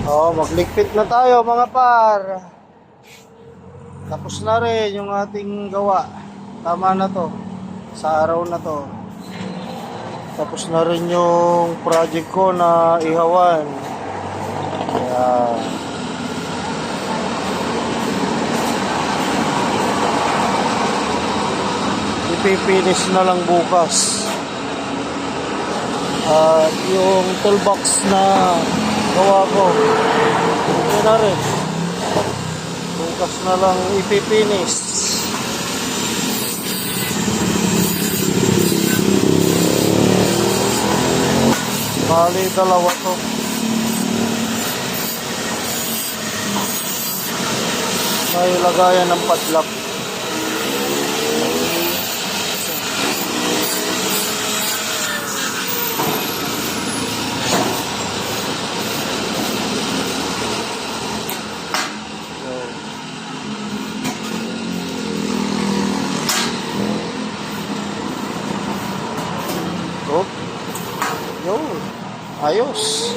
Oh, magligpit na tayo mga par. Tapos na rin yung ating gawa. Tama na to. Sa araw na to. Tapos na rin yung project ko na ihawan. Kaya ipipinis na lang bukas. At yung toolbox na gawa ko, ito na rin. Bukas na lang ipipinis. Bali, dalawa to. May lagayan ng padlock. Oh, yun. Ayos.